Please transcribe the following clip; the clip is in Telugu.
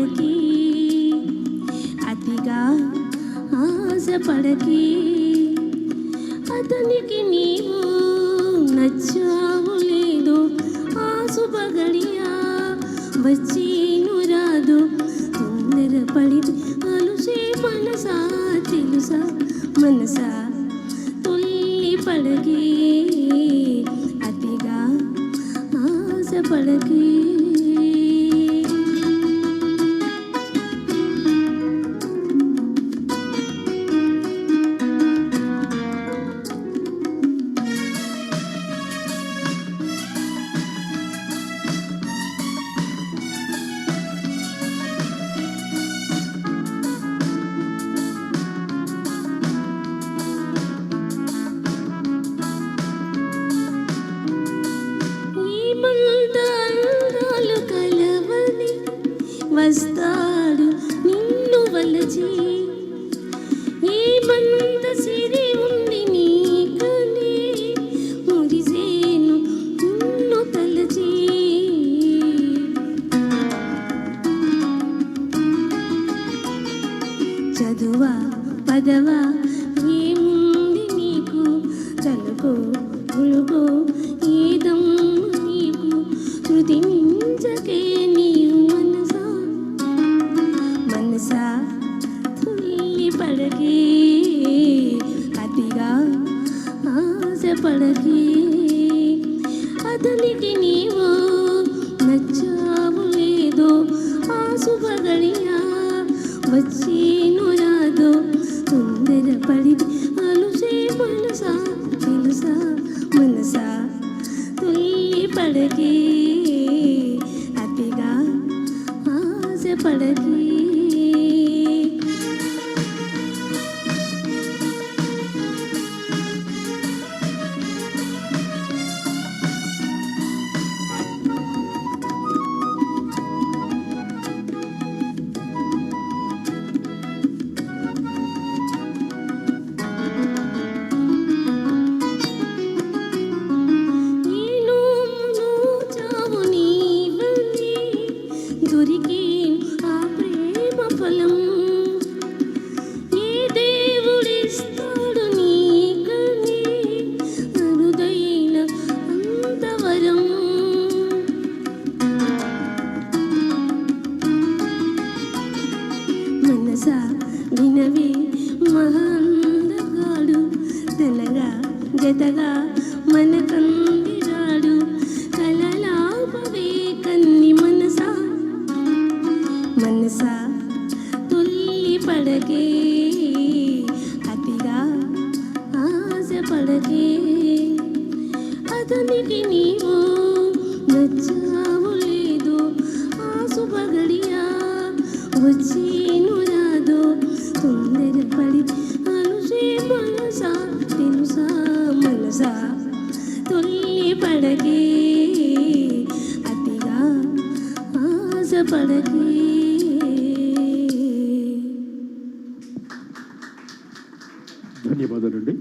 పడకి అతిగా ఆశపడకి అతనికి నీవు నచ్చావు లేదు ఆ శుభగడియా వచ్చేను రాదు తొందరపడి అలుసే మనసా తెలుసా మనసా తుల్లి పడకి అతిగా ఆశపడకి వస్తాడు నిన్ను వలచి ఏమంత సిరి ఉంది నీకనే మురిసేను నిన్ను తలచి చదువా పదవా ఏముంది నీకు చలుకో పులుకో ఏదమ్మ నీకు శృతి మించకే నీవు మనసా తుల్లి పడకి అతిగా ఆశపడకి అతనికి నీవు నచ్చావు లేదో ఆ శుభగడియా వచ్చేను రాదో తొందరపడి అలుసే మనసా తెలుసా మనసా తుల్లి పడకి అతిగా ఆశపడకి మనసా వినవే మహాందగాడు తెలగా జతగా మన కందిరాడు కలలాపవే కన్ని మనసా మనసా తుల్లి పడకే అతిగా ఆశపడకే అతనికి నీవు నచ్చావు లేదు ఆ శుభగడియా వచ్చేను రాదో తొందరపడి అలుసే మనసా తెలుసా మనసా తుల్లి పడకే అతిగా ఆశపడకే. ధన్యవాదాలండి.